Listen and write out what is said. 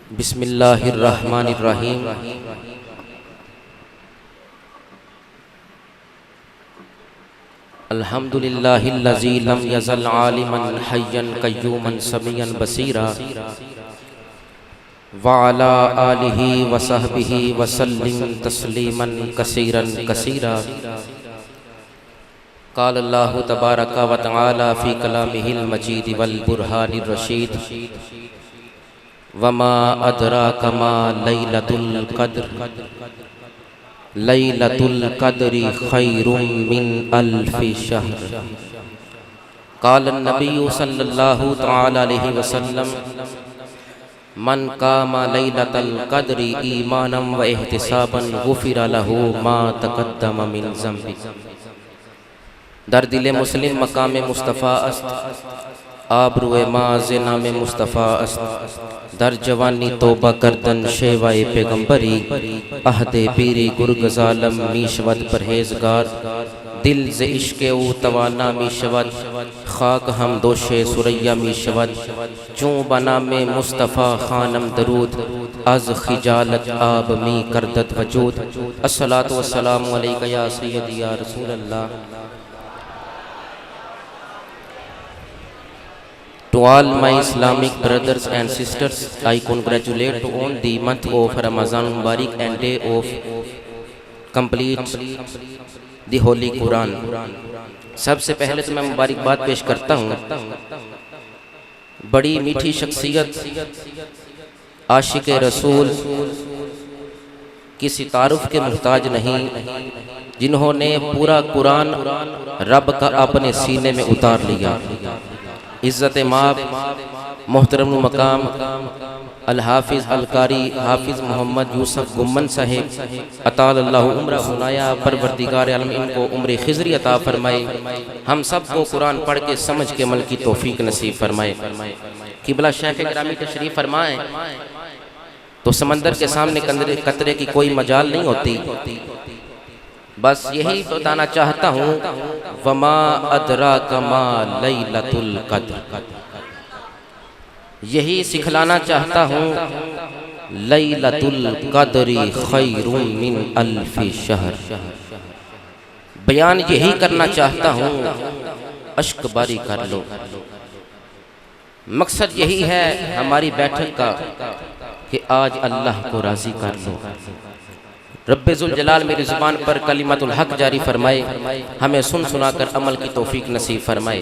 بسم اللہ الرحمن الرحیم۔ الحمد للہ الذی لم یزل عالما حیا قیوما سمیعا بصیرا وعلی آلہ وصحبہ وسلم تسلیما کثیرا کثیرا۔ قال اللہ تبارک و تعالی فی کلامہ المجید والبرہان الرشید وما ادراک ما لیلۃ القدر لیلۃ القدر خیر من الف شہر۔ قال النبی صلی اللہ تعالی علیہ وسلم من قام لیلۃ القدر ایمانا و احتسابا غفر له ما تقدم من ذنبہ۔ در دل مسلم مقام مصطفیٰ است، آبرو ماز نام مصطفیٰ است، در جوانی توبہ کردن شیوائے پیغمبری، عہد پیری گرگ ظالم میشود پرہیزگار، دل ز عشق او توانا میشود، خاک ہم دوش سریا میشود، چون بنام مصطفیٰ خانم درود، از خجالت آب می کردت وجود۔ الصلاة والسلام علیکہ یا سیدی یا رسول اللہ۔ To all my Islamic brothers and sisters, I congratulate on the month of Ramadan Mubarak and day of complete the Holy Quran۔ سب سے پہلے تو میں مبارکباد پیش کرتا ہوں، بڑی میٹھی شخصیت عاشق رسول کسی تعارف کے محتاج نہیں، جنہوں نے پورا قرآن رب کا اپنے سینے میں اتار لیا۔ عزت مآب محترم مقام الحافظ القاری حافظ محمد یوسف گمن صاحب اطال اللہ عمرہ سنایا، پروردگار عالم ان کو عمر خضری عطا فرمائے، ہم سب کو قرآن پڑھ کے سمجھ کے عمل کی توفیق نصیب فرمائے۔ قبلہ شیخ گرامی تشریف فرمائیں تو سمندر کے سامنے قطرے کی کوئی مجال نہیں ہوتی، بس یہی بتانا چاہتا ہوں وما ادراک ما لیلۃ القدر، یہی سکھلانا چاہتا ہوں لیلۃ القدر خیر من الف شہر، بیان یہی کرنا چاہتا ہوں، اشک باری کر لو۔ مقصد یہی ہے ہماری بیٹھک کا کہ آج اللہ کو راضی کر لو۔ رب ذوالجلال میری زبان پر کلمۃ الحق جاری فرمائے، ہمیں سن سنا کر عمل کی توفیق نصیب فرمائے۔